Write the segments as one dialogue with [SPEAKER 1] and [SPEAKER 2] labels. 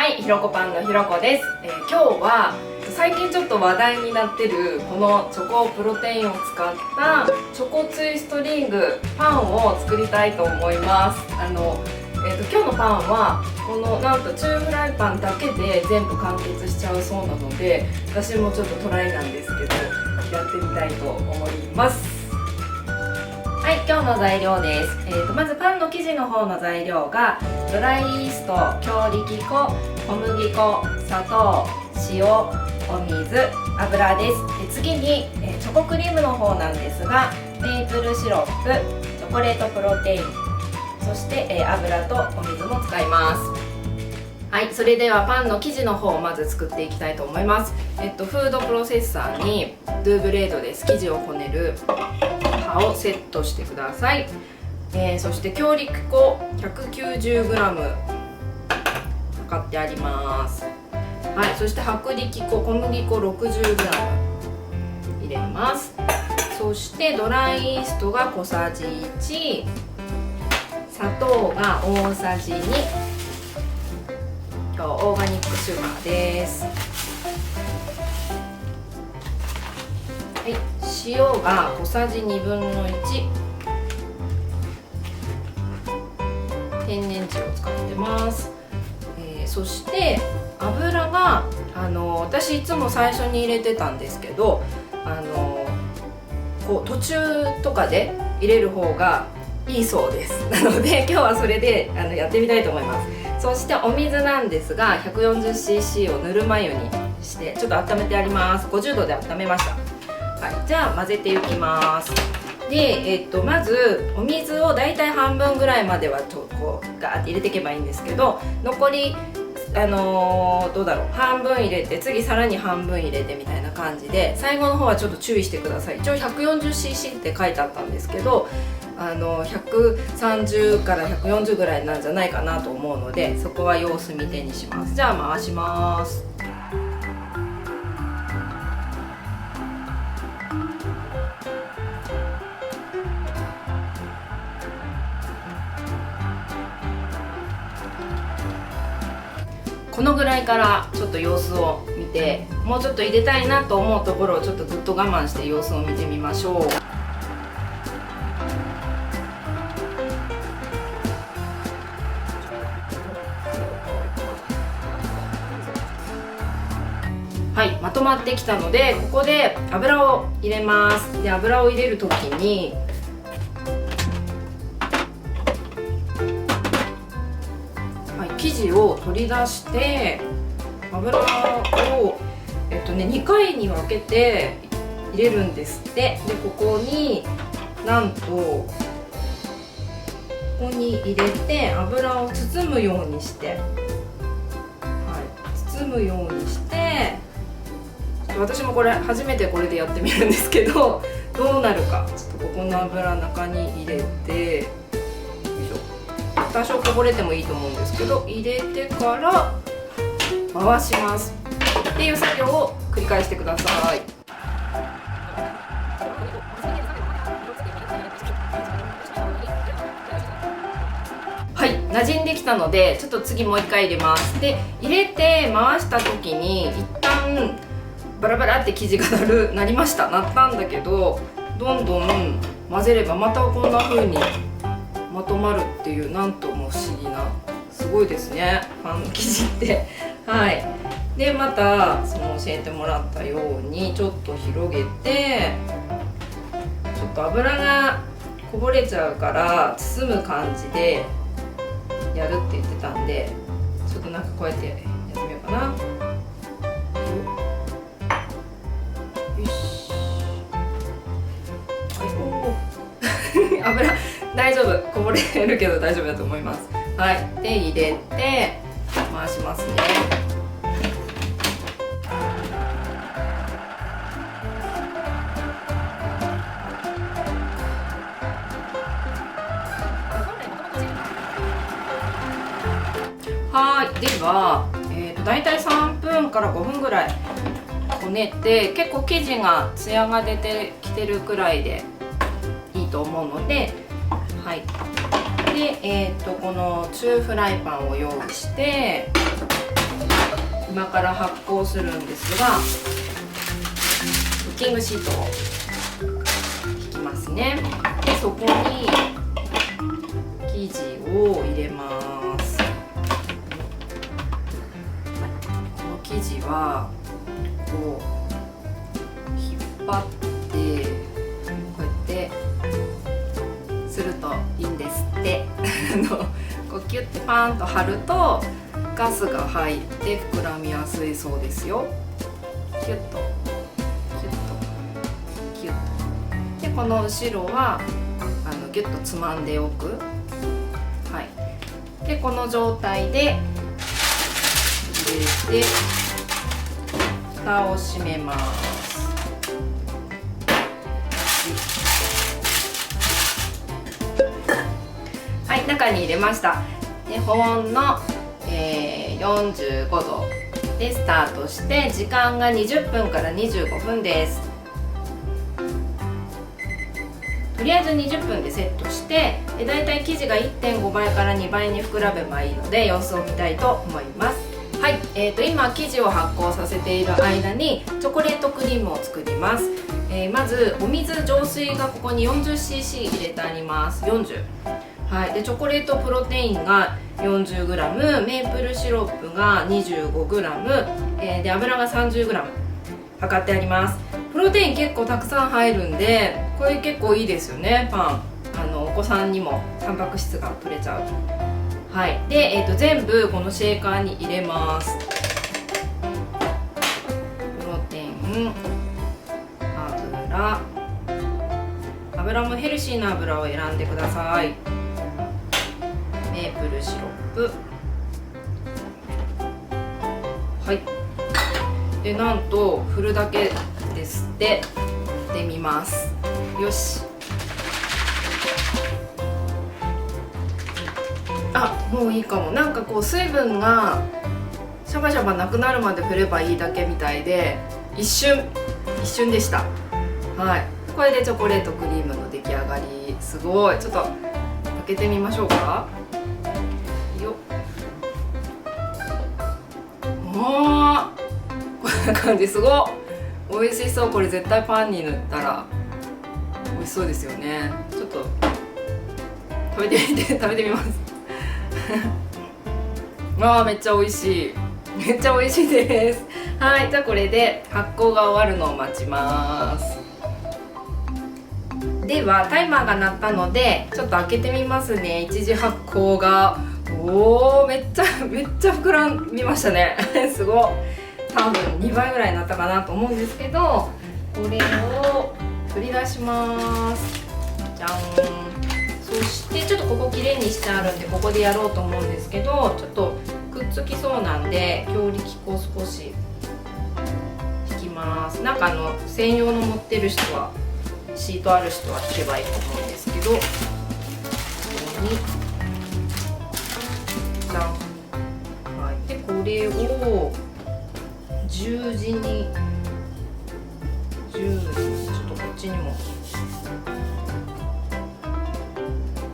[SPEAKER 1] はい、ひろこパンのひろこです。今日は最近ちょっと話題になってるこのチョコプロテインを使ったチョコツイストリングパンを作りたいと思います。今日のパンはこのなんと中フライパンだけで全部完結しちゃうそうなので、私もちょっとトライなんですけどやってみたいと思います。はい、今日の材料です。まずパンの生地の方の材料がドライイースト、強力粉、小麦粉、砂糖、塩、お水、油です。で次に、チョコクリームの方なんですが、メープルシロップ、チョコレートプロテイン、そして、油とお水も使います。はい、それではパンの生地の方をまず作っていきたいと思います。フードプロセッサーにドゥーブレードです。生地をこねる刃をセットしてください。そして強力粉 190g 測ってあります。はい、そして薄力粉、小麦粉 60g 入れます。そしてドライイーストが小さじ1、砂糖が大さじ2、今日オーガニックシュガーです。はい、塩が小さじ1/2、天然塩を使ってます。そして油が私いつも最初に入れてたんですけど、こう途中とかで入れる方がいいそうです。なので今日はそれでやってみたいと思います。そしてお水なんですが 140cc をぬるま湯にしてちょっと温めてあります。50度で温めました。はい、じゃあ混ぜていきます。で、まずお水をだいたい半分ぐらいまではこうガーって入れていけばいいんですけど、残りどうだろう、半分入れて次さらに半分入れてみたいな感じで、最後の方はちょっと注意してください。一応 140cc って書いてあったんですけど、130から140ぐらいなんじゃないかなと思うので、そこは様子見てにします。じゃあ回します。このぐらいからちょっと様子を見て、もうちょっと入れたいなと思うところをちょっとぐっと我慢して様子を見てみましょう。はい、まとまってきたのでここで油を入れます。で油を入れる時に生地を取り出して油を、2回に分けて入れるんですって。でここになんとここに入れて油を包むようにして、包むようにして、私もこれ初めてこれでやってみるんですけどどうなるか、ちょっとここの油中に入れて、多少こぼれてもいいと思うんですけど入れてから回しますっていう作業を繰り返してください。はい、馴染んできたのでちょっと次もう一回入れます。で入れて回した時に一旦バラバラって生地がなりました。なったんだけど、どんどん混ぜればまたこんな風にまとまるっていう、なんとも不思議な、すごいですねパンの生地ってはい。でまたその教えてもらったようにちょっと広げて、ちょっと油がこぼれちゃうから包む感じでやるって言ってたんで、ちょっとなんかこうやってやってみようかな。油大丈夫、こぼれるけど大丈夫だと思います。はい、で入れて回しますね。はい、では、だいたい3分から5分ぐらいこねて、結構生地がツヤが出てきてるくらいでいいと思うので、はい、で、この中フライパンを用意して、今から発酵するんですが、クッキングシートを引きますね。でそこに生地を入れます。この生地はこう引っ張ってこうやってするといいんですってこうキュッてパンと貼るとガスが入って膨らみやすいそうですよ。キュッとキュッとキュッと。でこの後ろはギュッとつまんでおく。はい。でこの状態で入れて蓋を閉めます。はい、中に入れました。で保温の、45度でスタートして時間が20分から25分です。とりあえず20分でセットしてだいたい生地が 1.5 倍から2倍に膨らめばいいので様子を見たいと思います。はい、今生地を発酵させている間にチョコレートクリームを作ります。まずお水浄水がここに 40cc 入れてあります。40。はい、でチョコレートプロテインが 40g、 メープルシロップが 25g、で油が 30g 測ってあります。プロテイン結構たくさん入るんでこれ結構いいですよね。パンお子さんにもタンパク質が取れちゃう。はい、で、全部このシェーカーに入れます。プロテイン、油もヘルシーな油を選んでください。メープルシロップ、はい。でなんと振るだけですって。やってみます。よし。もういいかも。なんかこう水分がシャバシャバなくなるまで振ればいいだけみたいで一瞬でした。はい、これでチョコレートクリームの出来上がり。すごい。ちょっと開けてみましょうか。よっ。こんな感じ。すごい美味しそう。これ絶対パンに塗ったら美味しそうですよね。ちょっと食べてみますめっちゃ美味しい。めっちゃ美味しいです。はい、じゃあこれで発酵が終わるのを待ちます。ではタイマーが鳴ったのでちょっと開けてみますね。一次発酵がめっちゃ膨らみましたねすごい。多分2倍ぐらいになったかなと思うんですけど、これを取り出します。じゃん。そしてちょっとここきれいにしてあるんでここでやろうと思うんですけど、ちょっとくっつきそうなんで強力粉を少し引きます。なんか専用の持ってる人はシートある人は引けばいいと思うんですけど、ここにじゃん。はい、でこれを十字にちょっとこっちにも。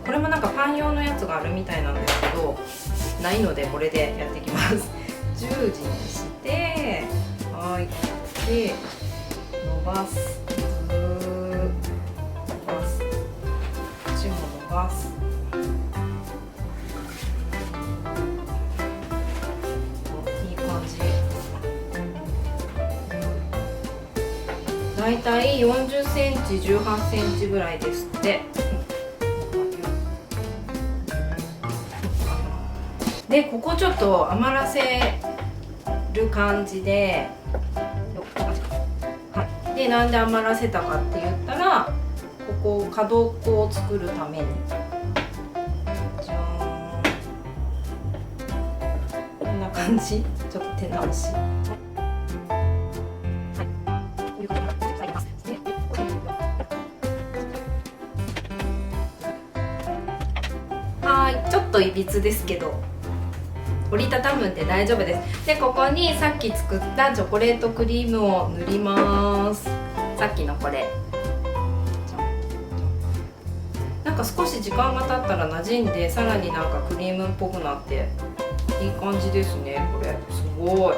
[SPEAKER 1] これもなんかパン用のやつがあるみたいなんですけどないのでこれでやっていきます。十字にしてはい。で伸ばす。伸ばす。こっちも伸ばす。いい感じ。だいたい40センチ18センチぐらいですって。でここちょっと余らせる感じで、はい、でなんで余らせたかって言ったらここ角っこを作るために。じゃーん。こんな感じ。ちょっと手直し。はい、ちょっといびつですけど折りたたむんで大丈夫です。でここにさっき作ったチョコレートクリームを塗ります。さっきのこれ。なんか少し時間が経ったら馴染んでさらになんかクリームっぽくなっていい感じですね。これすごい。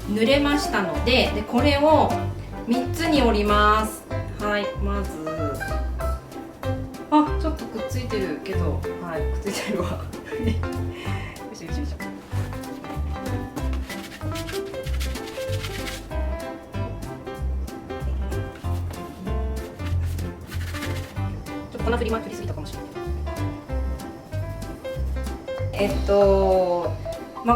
[SPEAKER 1] 濡れましたので、これを3つに折ります。はい、まずちょっとくっついてるけど、はい、くっついてるわ。よしよしよし。粉振りすぎたかもしれない。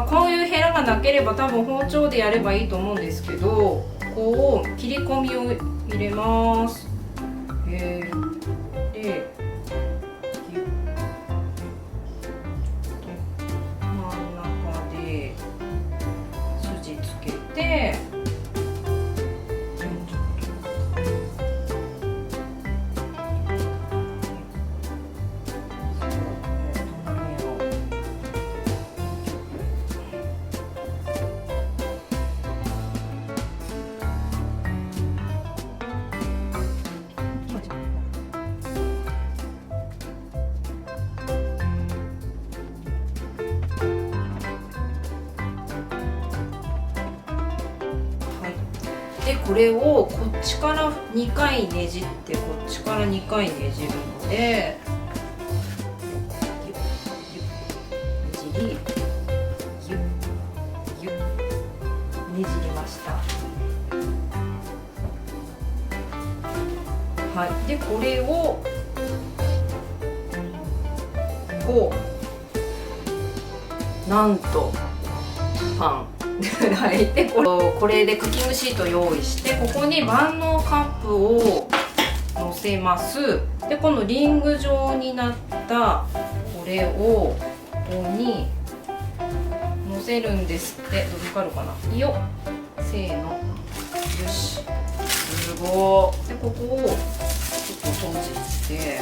[SPEAKER 1] こういうヘラがなければ多分包丁でやればいいと思うんですけど、こう切り込みを入れます。で、ギュッ真ん中で筋つけて、でこれをこっちから2回ねじって、こっちから2回ねじるので、ねじり、ギュッギュッねじりました。はい、でこれをこうなんとパンはい、でこれでクッキングシートを用意して、ここに万能カップを乗せます。でこのリング状になったこれをここに乗せるんですって。どうかるかな。よっ、せーの、よし、すごい。でここをちょっと閉じて、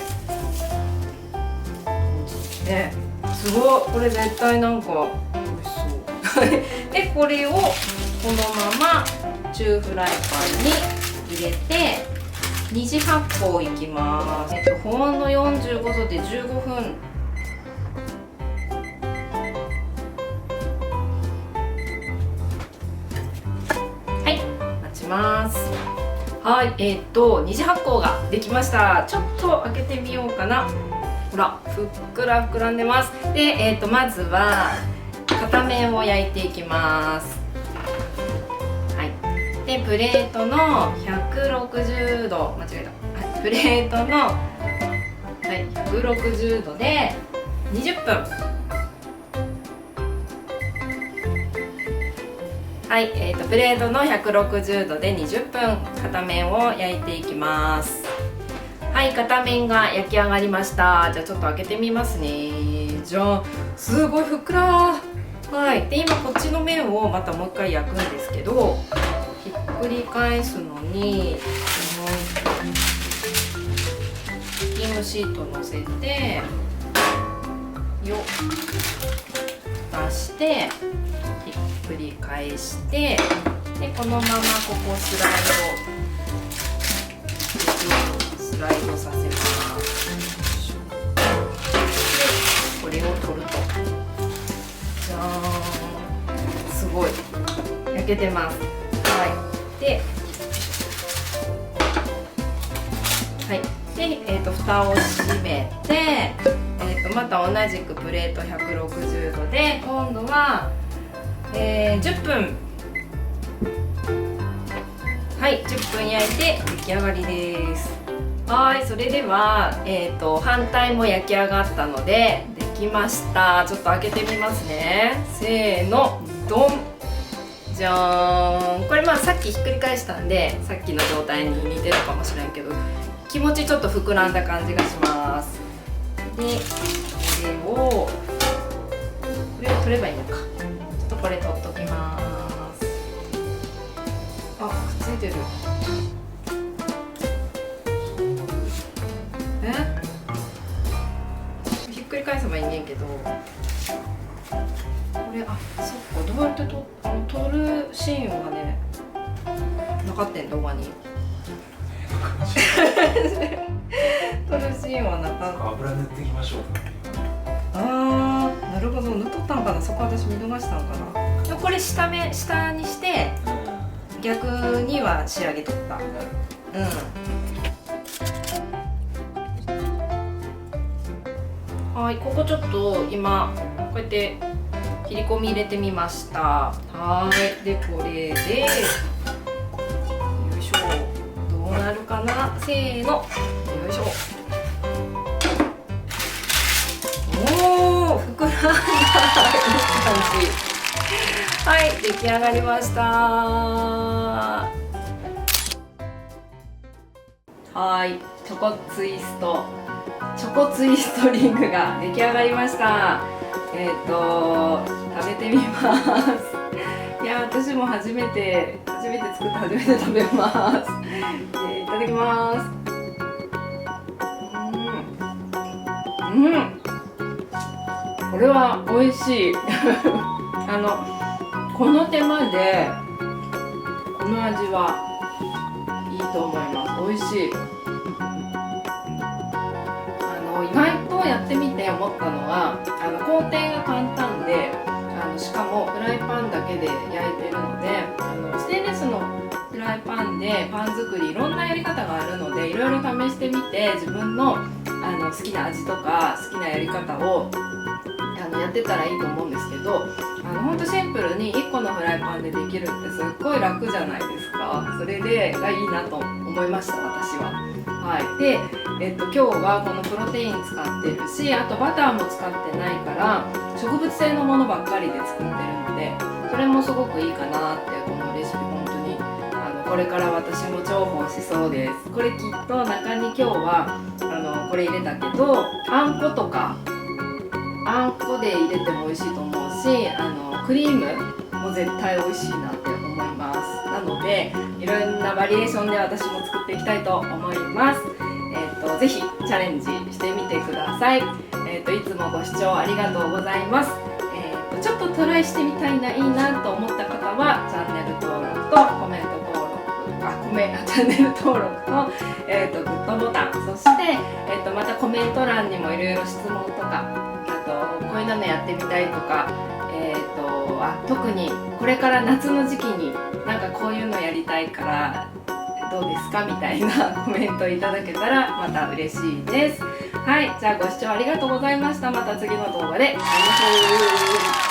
[SPEAKER 1] すごい。これ絶対なんかでこれをこのまま中フライパンに入れて2次発酵いきます。保温の45度で15分。はい、待ちます。はい、2次発酵ができました。ちょっと開けてみようかな。ほら、ふっくら膨らんでます。で、まずは片面を焼いていきます。はい、でプレートの160度、間違えた、プレートの、はい、160度で20分。はい、プレートの160度で20分片面を焼いていきます。はい、片面が焼き上がりました。じゃあちょっと開けてみますね。じゃあすごいふっくら。はい、で今こっちの面をまたもう一回焼くんですけど、ひっくり返すのにクッキングシート乗せてよっ出して、ひっくり返して、でこのままここスライドさせます。でこれを取ると、じゃーん、すごい焼けてます。はい、で、蓋を閉めて、また同じくプレート160度で今度は、10分、はい、10分焼いて出来上がりです。はい、それでは、反対も焼き上がったのでできました。ちょっと開けてみますね。せーの、ドン。じゃーん。これさっきひっくり返したんでさっきの状態に似てるかもしれんけど、気持ちちょっと膨らんだ感じがします。でこれを取ればいいのか。ちょっとこれ取っときます。あ、くっついてる。ひっくり返せばいいねんけど、これそっか、どうやって取るシーンはねなかったん動画に撮るシーンはなかった。
[SPEAKER 2] 油塗っていきましょう。
[SPEAKER 1] あー、なるほど、塗っとったんかな。そこ私見逃したんかな。でもこれ下にして逆には仕上げとった。はい、ここちょっと今こうやって切り込み入れてみました。はい、でこれでよいしょ、どうなるかな。せーの、よいしょ。おお、膨らんだ感じ。はい、出来上がりました。はい、チョコツイストリングが出来上がりました。食べてみます。いや、私も初めて作って初めて食べます。いただきます。これは美味しい。この手間でこの味はいいと思います。美味しい。意外とやってみて思ったのは工程が簡単でしかもフライパンだけで焼いてるのでステンレスのフライパンでパン作りいろんなやり方があるのでいろいろ試してみて自分の好きな味とか好きなやり方をやってたらいいと思うんですけどほんとシンプルに1個のフライパンでできるってすっごい楽じゃないですか。それでがいいなと思いました私は。はい、で、今日はこのプロテイン使ってるしあとバターも使ってないから植物性のものばっかりで作ってるのでそれもすごくいいかなってこのレシピ本当にこれから私も重宝しそうです。これきっと中に今日はこれ入れたけどあんことかあんこで入れても美味しいと思うしクリームも絶対美味しいなって思います。なのでいろんなバリエーションで私も作っていきたいと思います。ぜひチャレンジしてみてください。いつもご視聴ありがとうございます。ちょっとトライしてみたいな、いいなと思った方はチャンネル登録とコメント登録チャンネル登録と、グッドボタン、そして、またコメント欄にもいろいろ質問とかこういうのやってみたいとか、特にこれから夏の時期になんかこういうのやりたいからどうですかみたいなコメントいただけたらまた嬉しいです。はい、じゃあご視聴ありがとうございました。また次の動画で会いましょう。